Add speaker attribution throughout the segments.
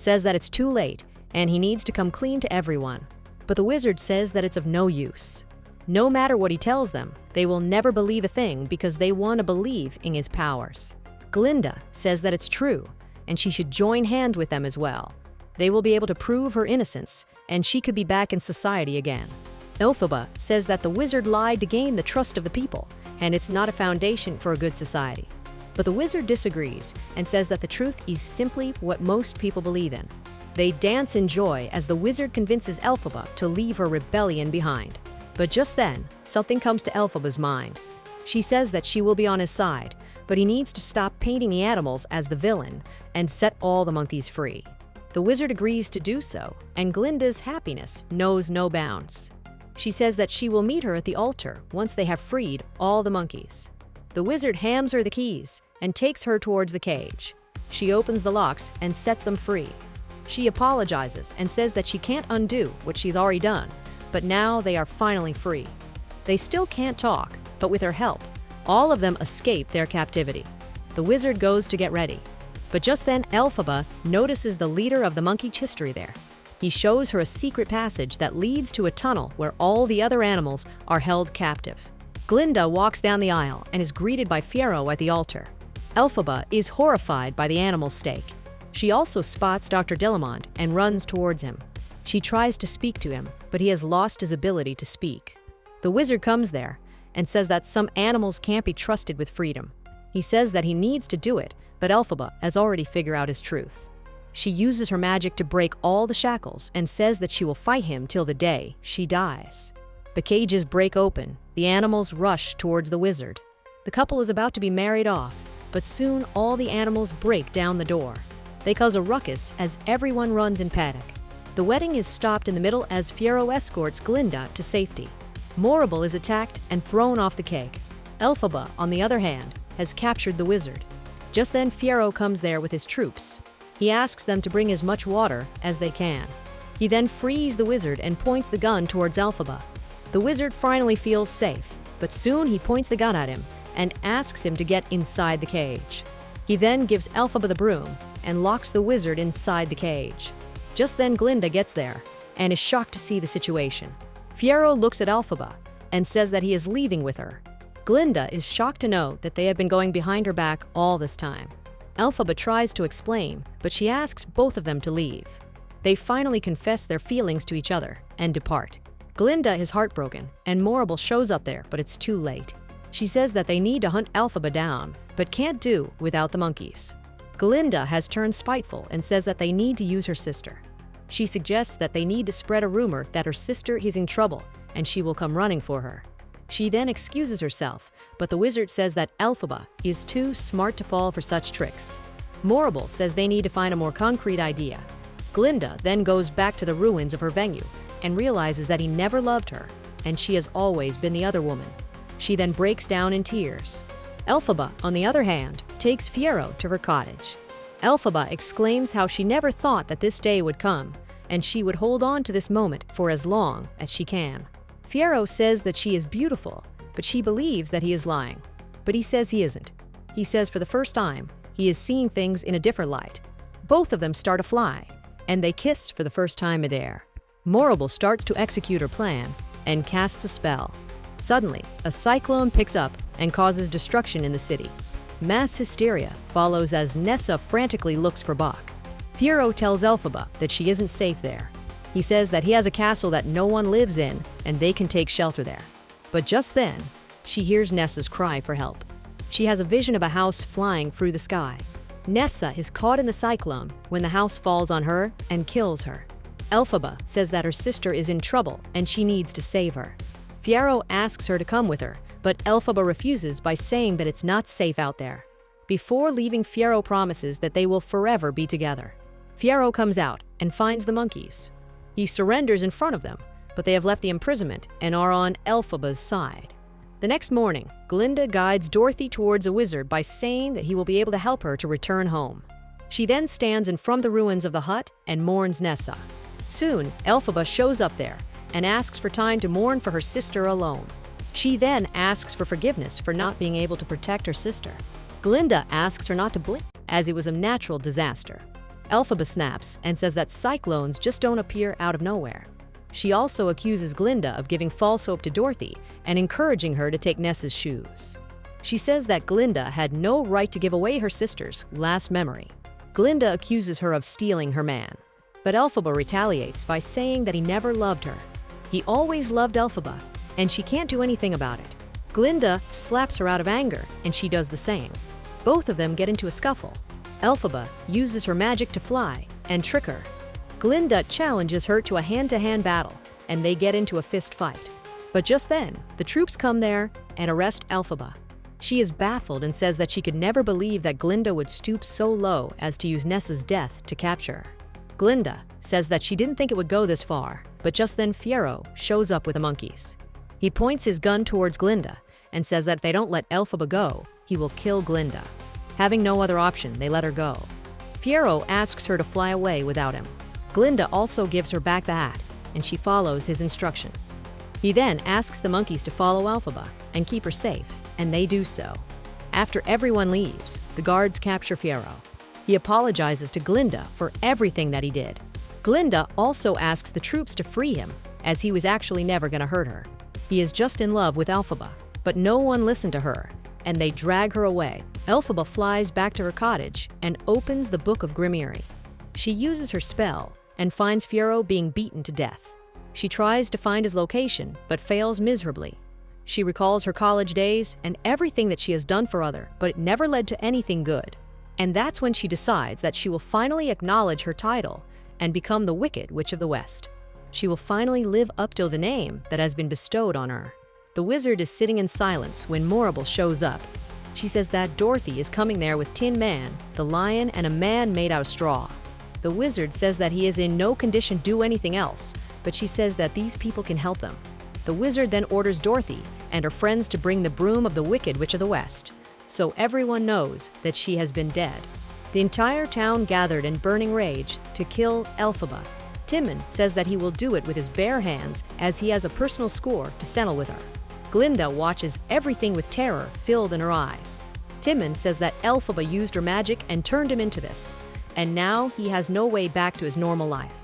Speaker 1: says that it's too late and he needs to come clean to everyone. But the wizard says that it's of no use. No matter what he tells them, they will never believe a thing because they want to believe in his powers. Glinda says that it's true, and she should join hand with them as well. They will be able to prove her innocence, and she could be back in society again. Elphaba says that the wizard lied to gain the trust of the people, and it's not a foundation for a good society. But the wizard disagrees and says that the truth is simply what most people believe in. They dance in joy as the wizard convinces Elphaba to leave her rebellion behind. But just then, something comes to Elphaba's mind. She says that she will be on his side, but he needs to stop painting the animals as the villain and set all the monkeys free. The wizard agrees to do so, and Glinda's happiness knows no bounds. She says that she will meet her at the altar once they have freed all the monkeys. The wizard hands her the keys and takes her towards the cage. She opens the locks and sets them free. She apologizes and says that she can't undo what she's already done, but now they are finally free. They still can't talk, but with her help, all of them escape their captivity. The wizard goes to get ready. But just then, Elphaba notices the leader of the monkey history there. He shows her a secret passage that leads to a tunnel where all the other animals are held captive. Glinda walks down the aisle and is greeted by Fiero at the altar. Elphaba is horrified by the animal's stake. She also spots Dr. Dillamond and runs towards him. She tries to speak to him, but he has lost his ability to speak. The wizard comes there and says that some animals can't be trusted with freedom. He says that he needs to do it, but Elphaba has already figured out his truth. She uses her magic to break all the shackles and says that she will fight him till the day she dies. The cages break open. The animals rush towards the wizard. The couple is about to be married off, but soon all the animals break down the door. They cause a ruckus as everyone runs in panic. The wedding is stopped in the middle as Fiero escorts Glinda to safety. Morrible is attacked and thrown off the cake. Elphaba, on the other hand, has captured the wizard. Just then, Fiero comes there with his troops. He asks them to bring as much water as they can. He then frees the wizard and points the gun towards Elphaba. The wizard finally feels safe, but soon he points the gun at him and asks him to get inside the cage. He then gives Elphaba the broom and locks the wizard inside the cage. Just then Glinda gets there and is shocked to see the situation. Fiero looks at Elphaba and says that he is leaving with her. Glinda is shocked to know that they have been going behind her back all this time. Elphaba tries to explain, but she asks both of them to leave. They finally confess their feelings to each other and depart. Glinda is heartbroken, and Morrible shows up there, but it's too late. She says that they need to hunt Elphaba down, but can't do without the monkeys. Glinda has turned spiteful and says that they need to use her sister. She suggests that they need to spread a rumor that her sister is in trouble, and she will come running for her. She then excuses herself, but the wizard says that Elphaba is too smart to fall for such tricks. Morrible says they need to find a more concrete idea. Glinda then goes back to the ruins of her venue and realizes that he never loved her, and she has always been the other woman. She then breaks down in tears. Elphaba, on the other hand, takes Fiero to her cottage. Elphaba exclaims how she never thought that this day would come, and she would hold on to this moment for as long as she can. Fiero says that she is beautiful, but she believes that he is lying. But he says he isn't. He says for the first time, he is seeing things in a different light. Both of them start to fly, and they kiss for the first time midair. Morrible starts to execute her plan and casts a spell. Suddenly, a cyclone picks up and causes destruction in the city. Mass hysteria follows as Nessa frantically looks for Bach. Fiero tells Elphaba that she isn't safe there. He says that he has a castle that no one lives in and they can take shelter there. But just then, she hears Nessa's cry for help. She has a vision of a house flying through the sky. Nessa is caught in the cyclone when the house falls on her and kills her. Elphaba says that her sister is in trouble and she needs to save her. Fiero asks her to come with her, but Elphaba refuses by saying that it's not safe out there. Before leaving, Fiero promises that they will forever be together. Fiero comes out and finds the monkeys. He surrenders in front of them, but they have left the imprisonment and are on Elphaba's side. The next morning, Glinda guides Dorothy towards a wizard by saying that he will be able to help her to return home. She then stands in front of the ruins of the hut and mourns Nessa. Soon, Elphaba shows up there and asks for time to mourn for her sister alone. She then asks for forgiveness for not being able to protect her sister. Glinda asks her not to blink, as it was a natural disaster. Elphaba snaps and says that cyclones just don't appear out of nowhere. She also accuses Glinda of giving false hope to Dorothy and encouraging her to take Ness's shoes. She says that Glinda had no right to give away her sister's last memory. Glinda accuses her of stealing her man, but Elphaba retaliates by saying that he never loved her. He always loved Elphaba, and she can't do anything about it. Glinda slaps her out of anger, and she does the same. Both of them get into a scuffle. Elphaba uses her magic to fly and trick her. Glinda challenges her to a hand-to-hand battle, and they get into a fist fight. But just then, the troops come there and arrest Elphaba. She is baffled and says that she could never believe that Glinda would stoop so low as to use Ness's death to capture her. Glinda says that she didn't think it would go this far, but just then Fiero shows up with the monkeys. He points his gun towards Glinda and says that if they don't let Elphaba go, he will kill Glinda. Having no other option, they let her go. Fiero asks her to fly away without him. Glinda also gives her back the hat, and she follows his instructions. He then asks the monkeys to follow Elphaba and keep her safe, and they do so. After everyone leaves, the guards capture Fiero. He apologizes to Glinda for everything that he did. Glinda also asks the troops to free him, as he was actually never going to hurt her. He is just in love with Elphaba, but no one listened to her, and they drag her away. Elphaba flies back to her cottage and opens the Book of Grimiery. She uses her spell and finds Fiero being beaten to death. She tries to find his location, but fails miserably. She recalls her college days and everything that she has done for others, but it never led to anything good. And that's when she decides that she will finally acknowledge her title and become the Wicked Witch of the West. She will finally live up to the name that has been bestowed on her. The wizard is sitting in silence when Morrible shows up. She says that Dorothy is coming there with Tin Man, the lion, and a man made out of straw. The wizard says that he is in no condition to do anything else, but she says that these people can help them. The wizard then orders Dorothy and her friends to bring the broom of the Wicked Witch of the West, so everyone knows that she has been dead. The entire town gathered in burning rage to kill Elphaba. Timon says that he will do it with his bare hands as he has a personal score to settle with her. Glinda watches everything with terror filled in her eyes. Timon says that Elphaba used her magic and turned him into this, and now he has no way back to his normal life.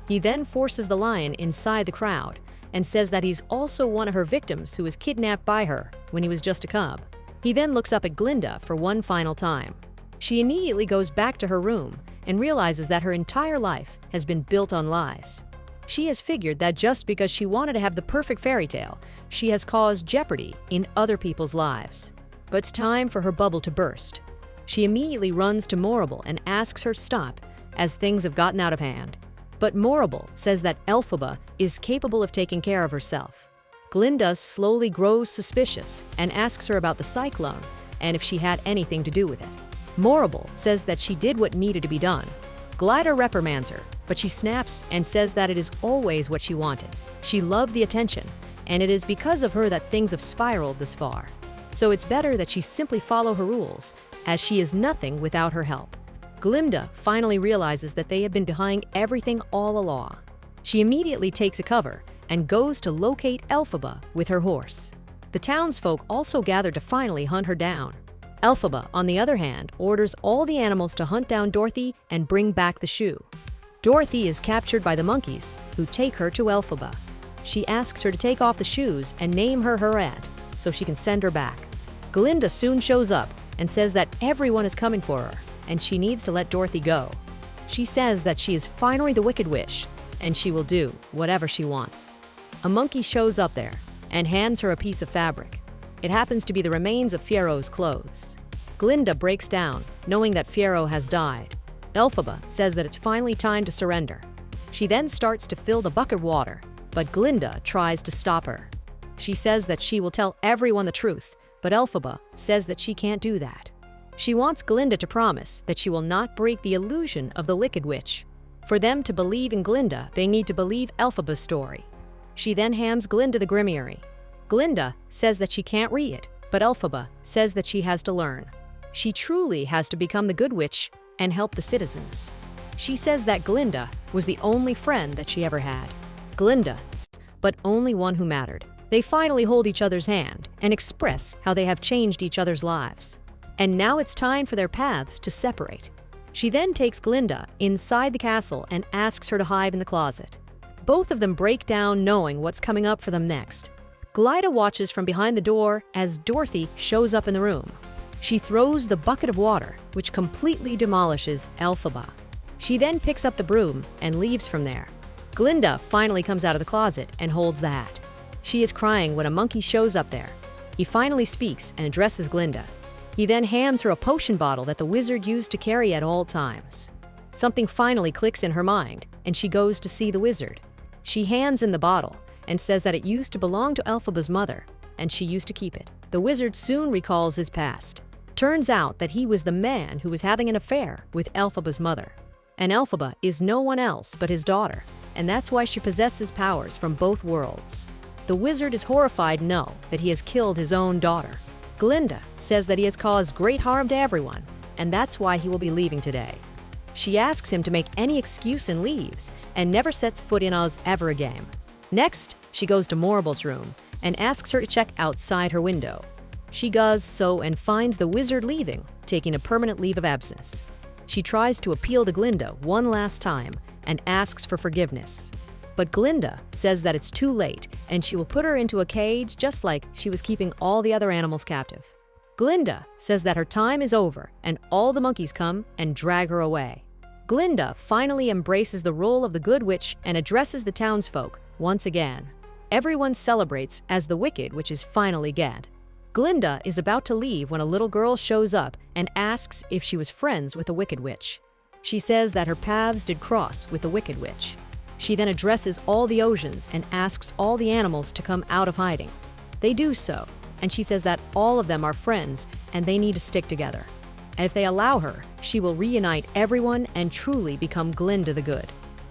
Speaker 1: He then forces the lion inside the crowd and says that he's also one of her victims who was kidnapped by her when he was just a cub. He then looks up at Glinda for one final time. She immediately goes back to her room and realizes that her entire life has been built on lies. She has figured that just because she wanted to have the perfect fairy tale, she has caused jeopardy in other people's lives. But it's time for her bubble to burst. She immediately runs to Morrible and asks her to stop, as things have gotten out of hand. But Morrible says that Elphaba is capable of taking care of herself. Glinda slowly grows suspicious and asks her about the cyclone and if she had anything to do with it. Morrible says that she did what needed to be done. Glider reprimands her, but she snaps and says that it is always what she wanted. She loved the attention, and it is because of her that things have spiraled this far. So it's better that she simply follow her rules, as she is nothing without her help. Glinda finally realizes that they have been behind everything all along. She immediately takes a cover and goes to locate Elphaba with her horse. The townsfolk also gather to finally hunt her down. Elphaba, on the other hand, orders all the animals to hunt down Dorothy and bring back the shoe. Dorothy is captured by the monkeys, who take her to Elphaba. She asks her to take off the shoes and name her her aunt, so she can send her back. Glinda soon shows up and says that everyone is coming for her, and she needs to let Dorothy go. She says that she is finally the Wicked Witch, and she will do whatever she wants. A monkey shows up there and hands her a piece of fabric. It happens to be the remains of Fiero's clothes. Glinda breaks down, knowing that Fiero has died. Elphaba says that it's finally time to surrender. She then starts to fill the bucket of water, but Glinda tries to stop her. She says that she will tell everyone the truth, but Elphaba says that she can't do that. She wants Glinda to promise that she will not break the illusion of the Wicked Witch. For them to believe in Glinda, they need to believe Elphaba's story. She then hands Glinda the Grimiery. Glinda says that she can't read it, but Elphaba says that she has to learn. She truly has to become the Good Witch and help the citizens. She says that Glinda was the only friend that she ever had. Glinda, but only one who mattered. They finally hold each other's hand and express how they have changed each other's lives. And now it's time for their paths to separate. She then takes Glinda inside the castle and asks her to hide in the closet. Both of them break down knowing what's coming up for them next. Glinda watches from behind the door as Dorothy shows up in the room. She throws the bucket of water, which completely demolishes Elphaba. She then picks up the broom and leaves from there. Glinda finally comes out of the closet and holds the hat. She is crying when a monkey shows up there. He finally speaks and addresses Glinda. He then hands her a potion bottle that the wizard used to carry at all times. Something finally clicks in her mind, and she goes to see the wizard. She hands in the bottle and says that it used to belong to Elphaba's mother, and she used to keep it. The wizard soon recalls his past. Turns out that he was the man who was having an affair with Elphaba's mother. And Elphaba is no one else but his daughter, and that's why she possesses powers from both worlds. The wizard is horrified to know that he has killed his own daughter. Glinda says that he has caused great harm to everyone, and that's why he will be leaving today. She asks him to make any excuse and leaves, and never sets foot in Oz ever again. Next, she goes to Morable's room and asks her to check outside her window. She does so and finds the wizard leaving, taking a permanent leave of absence. She tries to appeal to Glinda one last time and asks for forgiveness. But Glinda says that it's too late and she will put her into a cage just like she was keeping all the other animals captive. Glinda says that her time is over and all the monkeys come and drag her away. Glinda finally embraces the role of the Good Witch and addresses the townsfolk once again. Everyone celebrates as the Wicked Witch is finally dead. Glinda is about to leave when a little girl shows up and asks if she was friends with the Wicked Witch. She says that her paths did cross with the Wicked Witch. She then addresses all the oceans and asks all the animals to come out of hiding. They do so, and she says that all of them are friends and they need to stick together. And if they allow her, she will reunite everyone and truly become Glinda the Good.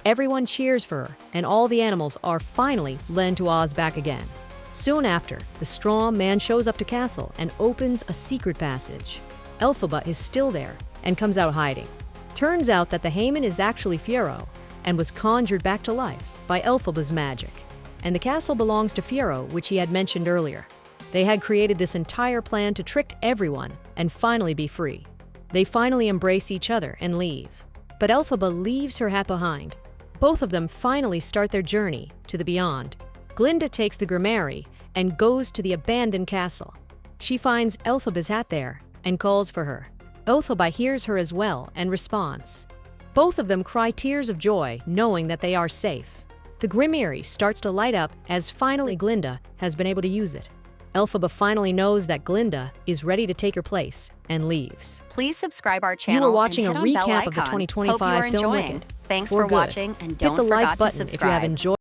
Speaker 1: Everyone cheers for her, and all the animals are finally led to Oz back again. Soon after, the straw man shows up to castle and opens a secret passage. Elphaba is still there and comes out hiding. Turns out that the Haemon is actually Fiero and was conjured back to life by Elphaba's magic. And the castle belongs to Fiero, which he had mentioned earlier. They had created this entire plan to trick everyone and finally be free. They finally embrace each other and leave. But Elphaba leaves her hat behind. Both of them finally start their journey to the beyond. Glinda takes the Grimoire and goes to the abandoned castle. She finds Elphaba's hat there and calls for her. Elphaba hears her as well and responds. Both of them cry tears of joy knowing that they are safe. The Grimoire starts to light up as finally Glinda has been able to use it. Elphaba finally knows that Glinda is ready to take her place and leaves.
Speaker 2: Please subscribe our channel.
Speaker 1: You are watching a
Speaker 2: and hit on bell
Speaker 1: recap of the
Speaker 2: icon.
Speaker 1: 2025
Speaker 2: Hope you are
Speaker 1: film
Speaker 2: enjoying.
Speaker 1: Wicked.
Speaker 2: Thanks
Speaker 1: For
Speaker 2: for
Speaker 1: Good.
Speaker 2: watching and don't
Speaker 1: Hit the
Speaker 2: forget
Speaker 1: like
Speaker 2: to
Speaker 1: button
Speaker 2: subscribe.
Speaker 1: if you have enjoyed.